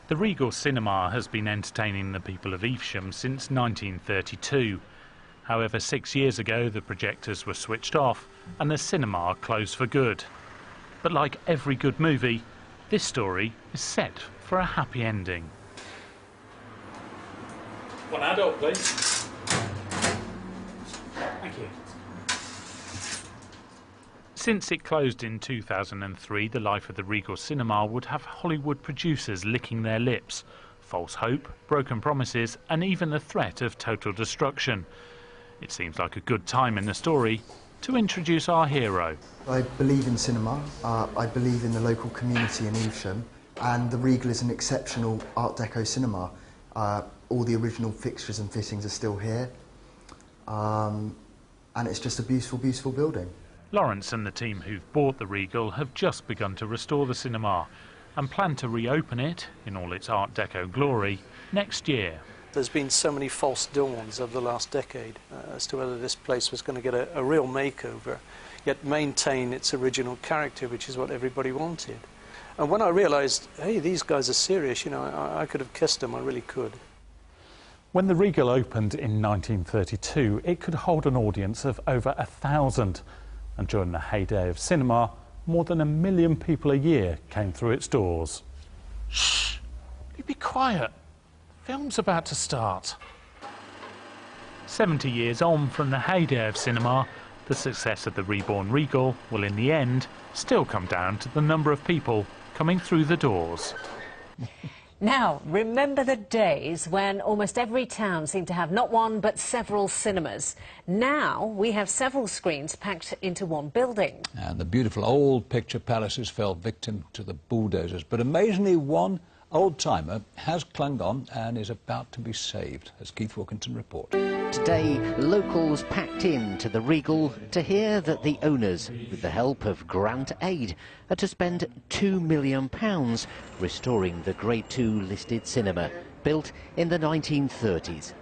The Regal Cinema has been entertaining the people of Evesham since 1932. However, 6 years ago the projectors were switched off and the cinema closed for good. But like every good movie, this story is set for a happy ending. One adult, please. Thank you. Since it closed in 2003, the life of the Regal Cinema would have Hollywood producers licking their lips. False hope, broken promises and even the threat of total destruction. It seems like a good time in the story to introduce our hero. I believe in cinema, I believe in the local community in Evesham, and the Regal is an exceptional Art Deco cinema. All the original fixtures and fittings are still here, and it's just a beautiful, beautiful building. Lawrence and the team who've bought the Regal have just begun to restore the cinema and plan to reopen it in all its Art Deco glory next year. There's been so many false dawns over the last decade as to whether this place was going to get a real makeover, yet maintain its original character, which is what everybody wanted. And when I realised, hey, these guys are serious, you know, I could have kissed them, I really could. When the Regal opened in 1932, it could hold an audience of over 1,000. And during the heyday of cinema, more than 1 million people a year came through its doors. Shh! You be quiet. Film's about to start. 70 years on from the heyday of cinema, the success of the reborn Regal will in the end still come down to the number of people coming through the doors. Now, remember the days when almost every town seemed to have not one but several cinemas. Now we have several screens packed into one building. And the beautiful old picture palaces fell victim to the bulldozers. But amazingly, one old-timer has clung on and is about to be saved, as Keith Wilkinson reports. Today, locals packed in to the Regal to hear that the owners, with the help of grant aid, are to spend £2 million restoring the Grade 2 listed cinema, built in the 1930s.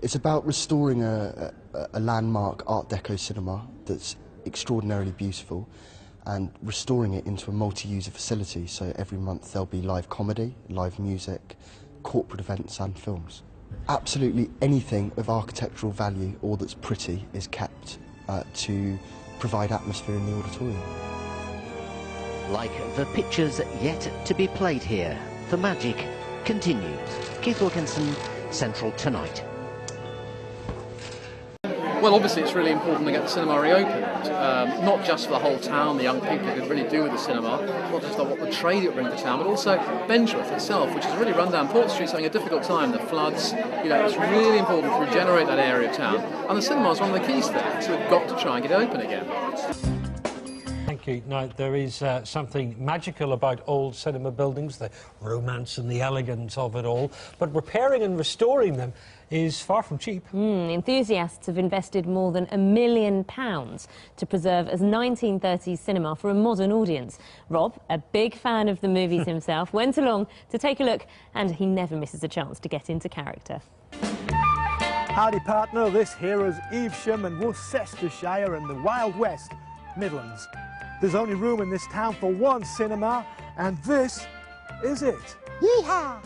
It's about restoring a landmark Art Deco cinema that's extraordinarily beautiful and restoring it into a multi-user facility, so every month there'll be live comedy, live music, corporate events and films. Absolutely anything of architectural value or that's pretty is kept to provide atmosphere in the auditorium. Like the pictures yet to be played here, the magic continues. Keith Wilkinson, Central Tonight. Well, obviously it's really important to get the cinema reopened, not just for the whole town, the young people who could really do with the cinema, not just what the trade it would bring to town, but also Benchworth itself, which is really run down. Port Street's having a difficult time, the floods, you know, it's really important to regenerate that area of town, and the cinema is one of the keys to that, so we've got to try and get it open again. Thank you. Now, there is something magical about old cinema buildings, the romance and the elegance of it all, but repairing and restoring them is far from cheap. Enthusiasts have invested more than £1 million to preserve as 1930s cinema for a modern audience. Rob, a big fan of the movies himself, went along to take a look, and he never misses a chance to get into character. Howdy, partner. This here is Evesham and Worcestershire and the Wild West Midlands. There's only room in this town for one cinema, and this is it. Yeehaw!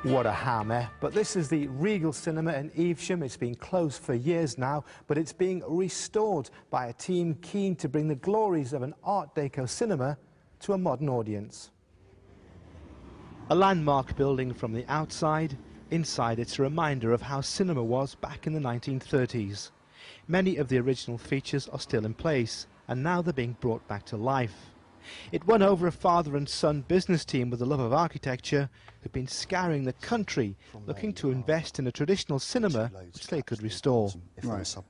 What a ham, eh? But this is the Regal Cinema in Evesham. It's been closed for years now, but it's being restored by a team keen to bring the glories of an Art Deco cinema to a modern audience. A landmark building from the outside. Inside, it's a reminder of how cinema was back in the 1930s. Many of the original features are still in place, and now they're being brought back to life. It won over a father and son business team with a love of architecture who've been scouring the country looking to invest in a traditional cinema which they could restore. Right. So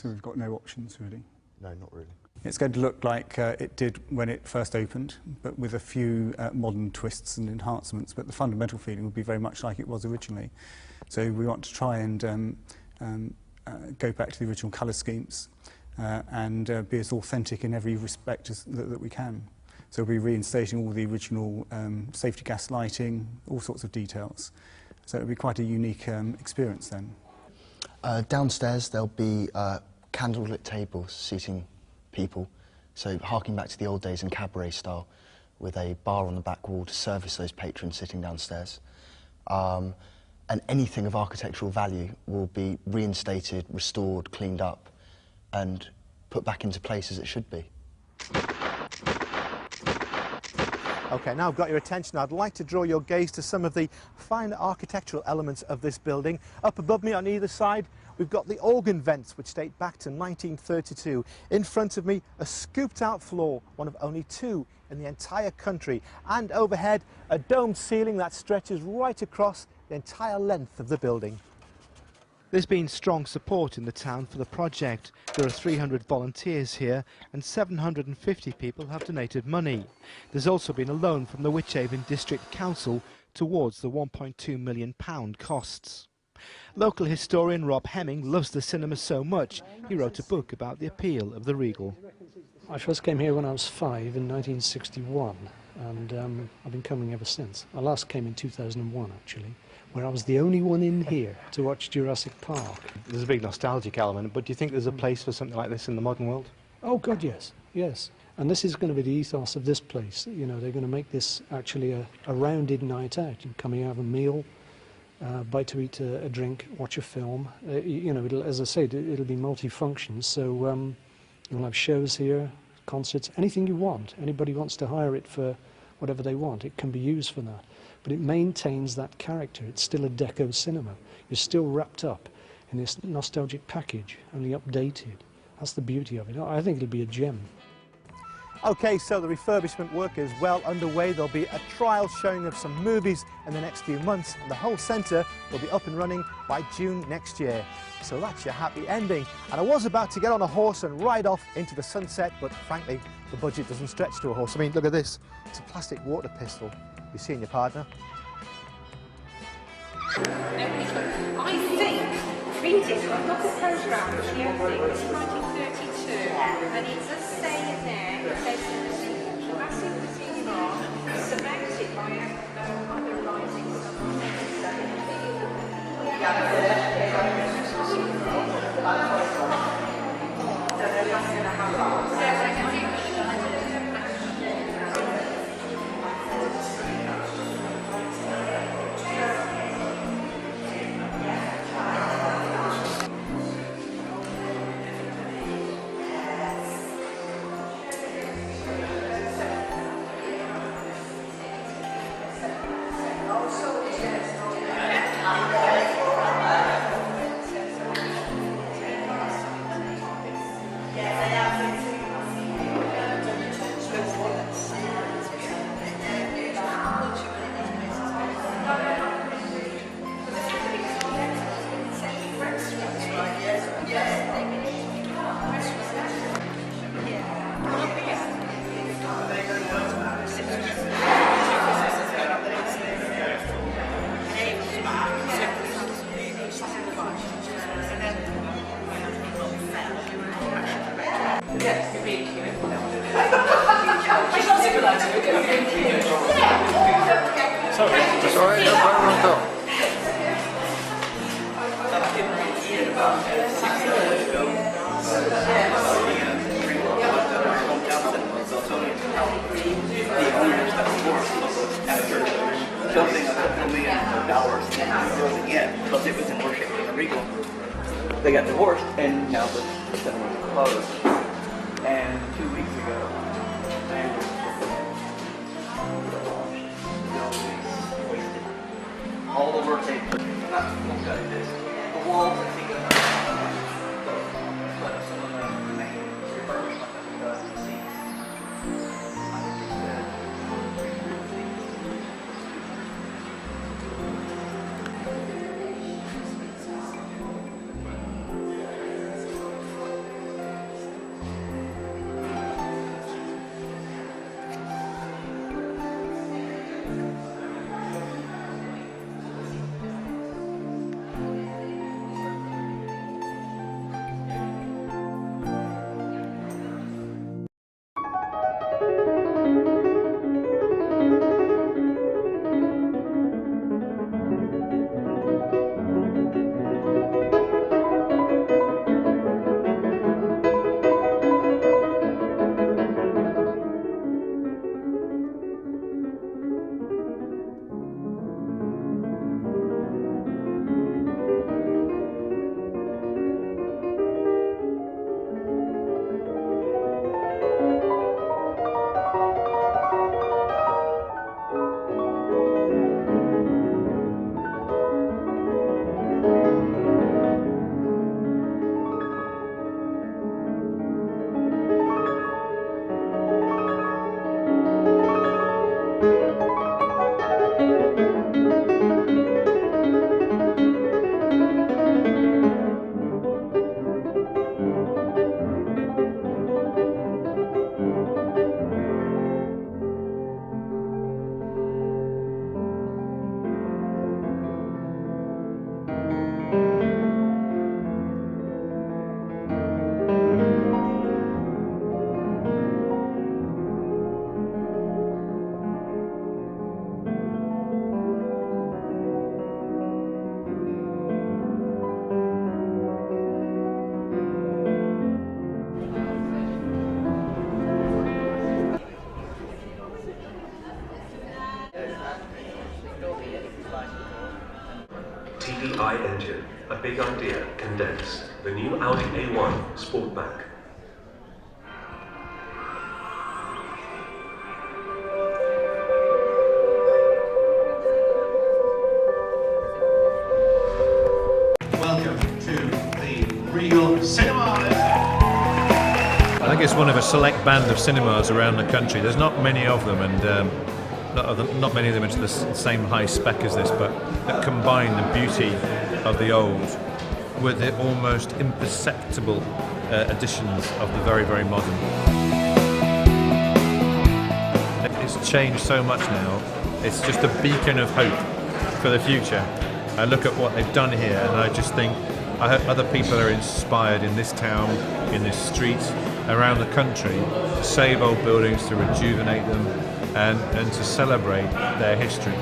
we've got no options, really? No, not really. It's going to look like it did when it first opened, but with a few modern twists and enhancements, but the fundamental feeling would be very much like it was originally. So we want to try and go back to the original colour schemes and be as authentic in every respect that we can. So we'll be reinstating all the original safety gas lighting, all sorts of details. So it'll be quite a unique experience then. Downstairs there'll be candlelit tables seating people, so harking back to the old days in cabaret style. with a bar on the back wall to service those patrons sitting downstairs. And anything of architectural value will be reinstated, restored, cleaned up, and put back into place as it should be. OK, now I've got your attention. I'd like to draw your gaze to some of the fine architectural elements of this building. Up above me on either side, we've got the organ vents, which date back to 1932. In front of me, a scooped-out floor, one of only 2 in the entire country. And overhead, a domed ceiling that stretches right across the entire length of the building. There's been strong support in the town for the project. There are 300 volunteers here and 750 people have donated money. There's also been a loan from the Wychavon District Council towards the £1.2 million costs. Local historian Rob Hemming loves the cinema so much, he wrote a book about the appeal of the Regal. I first came here when I was 5 in 1961, and I've been coming ever since. I last came in 2001, actually, where I was the only one in here to watch Jurassic Park. There's a big nostalgic element, but do you think there's a place for something like this in the modern world? Oh, God, yes, yes. And this is going to be the ethos of this place. You know, they're going to make this actually a rounded night out. You come here, have a meal, bite to eat a drink, watch a film. You know, as I said, it'll be multi-functions, so you'll have shows here, concerts, anything you want. Anybody wants to hire it for whatever they want, it can be used for that. But it maintains that character. It's still a deco cinema. You're still wrapped up in this nostalgic package, only updated. That's the beauty of it. I think it'll be a gem. OK, so the refurbishment work is well underway. There'll be a trial showing of some movies in the next few months, and the whole centre will be up and running by June next year. So that's your happy ending. And I was about to get on a horse and ride off into the sunset, but frankly, the budget doesn't stretch to a horse. I mean, look at this. It's a plastic water pistol. You seeing your partner? I think, read it, I've got the programme here, it's 1932, and it does say in there, it says the massive casino surmounted by other rising because it was in worship in the Regal. They got divorced and now the cinema was closed. And 2 weeks ago, they wasted. All the work they put, the walls that they got, but some of the main refurbishment that we got to see. TDI engine, a big idea condensed. The new Audi A1 Sportback. Welcome to the Regal Cinema. I think it's one of a select band of cinemas around the country. There's not many of them, and not many of them into the same high spec as this, but that combine the beauty of the old with the almost imperceptible additions of the very, very modern. It's changed so much now. It's just a beacon of hope for the future. I look at what they've done here, and I just think I hope other people are inspired in this town, in this street, around the country, to save old buildings, to rejuvenate them, and to celebrate their history.